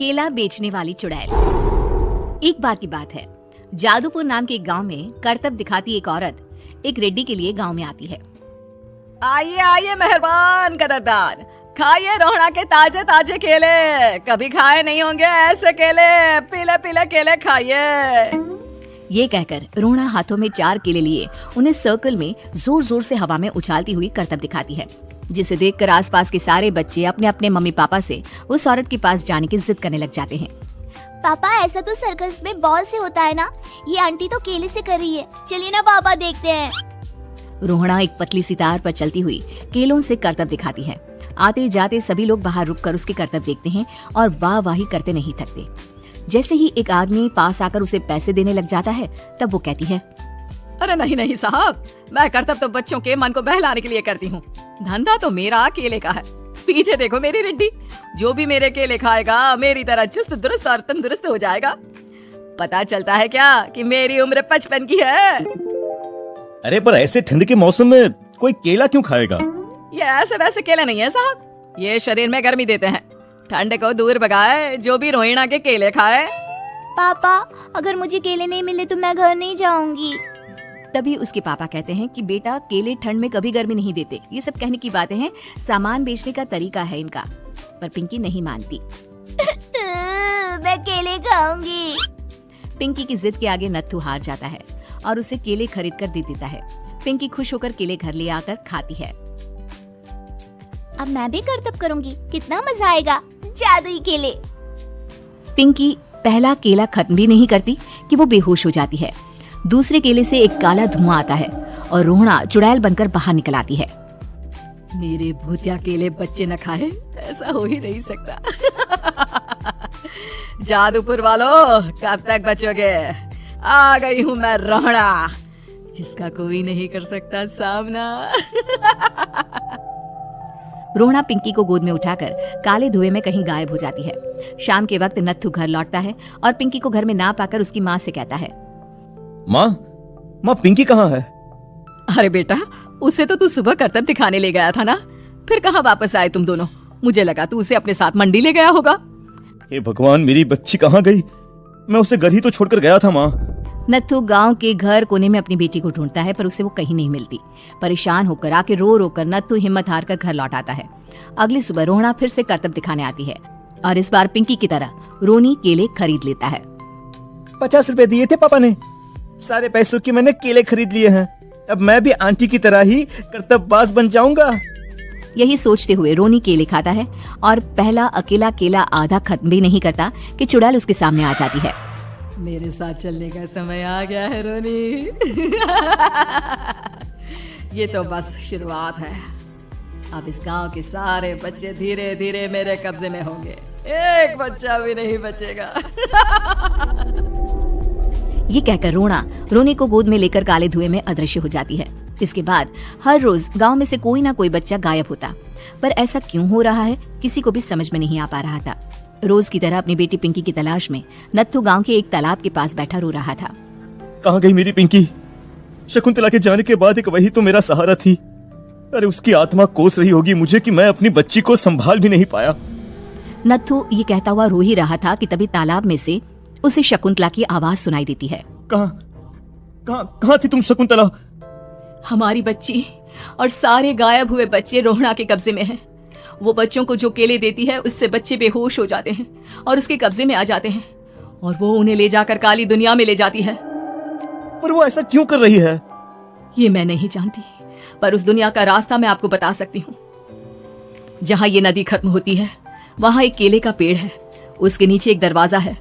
केला बेचने वाली चुड़ैल। एक बार की बात है, जादूपुर नाम के एक गांव में करतब दिखाती एक औरत एक रेड्डी के लिए गांव में आती है। आइए आइए मेहरबान कदरदान, खाइए रोहड़ा के ताजे ताजे केले, कभी खाए नहीं होंगे ऐसे केले, पीले पीले केले खाइए। ये कहकर रोहड़ा हाथों में 4 केले लिए उन्हें सर्कल में जोर जोर से हवा में उछालती हुई करतब दिखाती है, जिसे देखकर आसपास के सारे बच्चे अपने अपने मम्मी पापा से उस औरत के पास जाने की जिद करने लग जाते हैं। पापा ऐसा तो सर्कस में बॉल से होता है ना, ये आंटी तो केले से कर रही है, चलिए ना पापा देखते हैं। रोहड़ा एक पतली सी तार पर चलती हुई केलों से करतब दिखाती है। आते जाते सभी लोग बाहर रुककर उसके करतब देखते हैं और वाहवाही करते नहीं थकते। जैसे ही एक आदमी पास आकर उसे पैसे देने लग जाता है, तब वो कहती है, अरे नहीं नहीं साहब, मैं करतब तो बच्चों के मन को बहलाने के लिए करती हूँ, धंधा तो मेरा केले का है। पीछे देखो मेरी रिड्डी, जो भी मेरे केले खाएगा मेरी तरह चुस्त दुरुस्त और तंदुरुस्त हो जाएगा। पता चलता है क्या कि मेरी उम्र 55 की है। अरे पर ऐसे ठंड के मौसम में कोई केला क्यों खाएगा? ये ऐसे वैसे केले नहीं है साहब, ये शरीर में गर्मी देते हैं, ठंड को दूर भगाए, जो भी रोहिणा के केले खाए। पापा अगर मुझे केले नहीं मिले तो मैं घर नहीं जाऊंगी। तभी उसके पापा कहते हैं कि बेटा, केले ठंड में कभी गर्मी नहीं देते। ये सब कहने की बातें हैं, सामान बेचने का तरीका है इनका। पर पिंकी नहीं मानती। मैं केले खाऊंगी। पिंकी की जिद के आगे नत्थू हार जाता है और उसे केले खरीद कर दे देता है। पिंकी खुश होकर केले घर ले आकर खाती है। अब मैं भी करतब करूंगी, कितना मजा आएगा, जादुई केले। पिंकी पहला केला खत्म भी नहीं करती कि वो बेहोश हो जाती है। दूसरे केले से एक काला धुआं आता है और रोहड़ा चुड़ैल बनकर बाहर निकल आती है। मेरे भूतिया केले बच्चे न खाए, ऐसा हो ही नहीं सकता। जादूपुर वालों, कब तक बचोगे? आ गई हूँ मैं रोहड़ा, जिसका कोई नहीं कर सकता सामना। रोहड़ा पिंकी को गोद में उठाकर काले धुएं में कहीं गायब हो जाती है। शाम के वक्त नत्थू घर लौटता है और पिंकी को घर में ना पाकर उसकी माँ से कहता है, माँ पिंकी कहाँ है? अरे बेटा, उसे तो तू सुबह करतब दिखाने ले गया था ना, फिर कहाँ वापस आए तुम दोनों? मुझे लगा तू उसे अपने साथ मंडी ले गया होगा। हे भगवान, मेरी बच्ची कहाँ गई? मैं उसे घर ही तो छोड़कर गया था। माँ नत्थू गांव के घर कोने में अपनी बेटी को ढूंढता है, पर उसे वो कहीं नहीं मिलती। परेशान होकर आके रो रो कर नत्थू हिम्मत हार कर घर लौट आता है। अगली सुबह रोहड़ा फिर से करतब दिखाने आती है और इस बार पिंकी की तरह रोनी केले खरीद लेता है। 50 रुपए दिए थे पापा ने, सारे पैसों की मैंने केले खरीद लिए हैं। अब मैं भी आंटी की तरह ही करतबबाज बन जाऊंगा। यही सोचते हुए रोनी केले खाता है और पहला अकेला केला आधा खत्म भी नहीं करता कि चुड़ैल उसके सामने आ जाती है। मेरे साथ चलने का समय आ गया है रोनी। ये तो बस शुरुआत है, अब इस गांव के सारे बच्चे धीरे धीरे मेरे कब्जे में होंगे, एक बच्चा भी नहीं बचेगा। ये कहकर रोना रोनी को गोद में लेकर काले धुएं में अदृश्य हो जाती है। इसके बाद हर रोज गांव में से कोई ना कोई बच्चा गायब होता, पर ऐसा क्यों हो रहा है किसी को भी समझ में नहीं आ पा रहा था। रोज की तरह अपनी बेटी पिंकी की तलाश में नत्थू गांव के एक तालाब के पास बैठा रो रहा था। कहाँ गई मेरी पिंकी? शकुंतला के जाने के बाद एक वही तो मेरा सहारा थी। अरे उसकी आत्मा कोस रही होगी मुझे कि मैं अपनी बच्ची को संभाल भी नहीं पाया। नत्थू ये कहता हुआ रो ही रहा था कि तभी तालाब में से उसे शकुंतला की आवाज सुनाई देती है। कहाँ थी तुम शकुंतला? हमारी बच्ची और सारे गायब हुए बच्चे रोहड़ा के कब्जे में हैं। वो बच्चों को जो केले देती है उससे बच्चे बेहोश हो जाते हैं और उसके कब्जे में आ जाते हैं और वो उन्हें ले जाकर काली दुनिया में ले जाती है। पर वो ऐसा क्यों कर रही है? ये मैं नहीं जानती, पर उस दुनिया का रास्ता मैं आपको बता सकती हूँ। जहाँ ये नदी खत्म होती है वहाँ एक केले का पेड़ है, उसके नीचे एक दरवाजा है,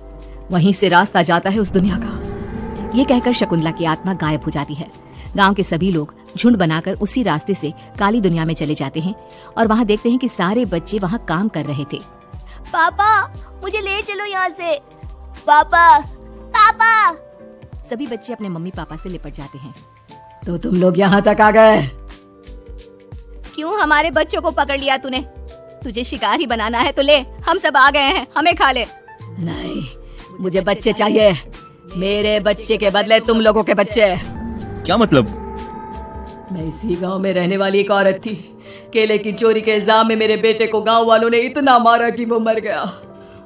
वहीं से रास्ता जाता है उस दुनिया का। ये कहकर शकुंतला की आत्मा गायब हो जाती है। गांव के सभी लोग झुंड बनाकर उसी रास्ते से काली दुनिया में चले जाते हैं और वहाँ देखते हैं कि सारे बच्चे वहाँ काम कर रहे थे। पापा मुझे ले चलो यहाँ से, पापा पापा। सभी बच्चे अपने मम्मी पापा से लिपट जाते हैं। तो तुम लोग यहाँ तक आ गए? क्यों हमारे बच्चों को पकड़ लिया तूने? तुझे शिकार ही बनाना है तो ले, हम सब आ गए हैं, हमें खा ले। नहीं, मुझे बच्चे चाहिए, मेरे बच्चे के बदले तुम लोगों के बच्चे। क्या मतलब? मैं इसी गांव में रहने वाली एक औरत थी। केले की चोरी के इल्जाम में मेरे बेटे को गांव वालों ने इतना मारा कि वो मर गया।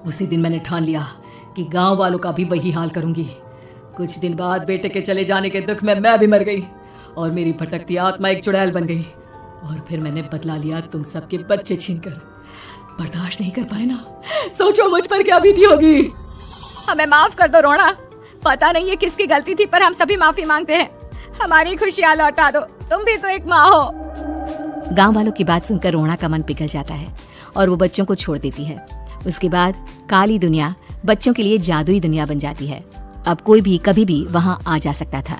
उसी दिन मैंने ठान लिया कि गांव वालों का भी वही हाल करूंगी। कुछ दिन बाद बेटे के चले जाने के दुख में मैं भी मर गई और मेरी भटकती आत्मा एक चुड़ैल बन गई। और फिर मैंने बदला लिया तुम सबके बच्चे छीनकर। बर्दाश्त नहीं कर पाए ना, सोचो मुझ पर क्या बीती होगी। हमें माफ कर दो रोना, पता नहीं है किसकी गलती थी पर हम सभी माफी मांगते हैं। हमारी खुशियां लौटा दो, तुम भी तो एक माँ हो। गांव वालों की बात सुनकर रोना का मन पिघल जाता है और वो बच्चों को छोड़ देती है। उसके बाद काली दुनिया बच्चों के लिए जादुई दुनिया बन जाती है। अब कोई भी कभी भी वहां आ जा सकता था।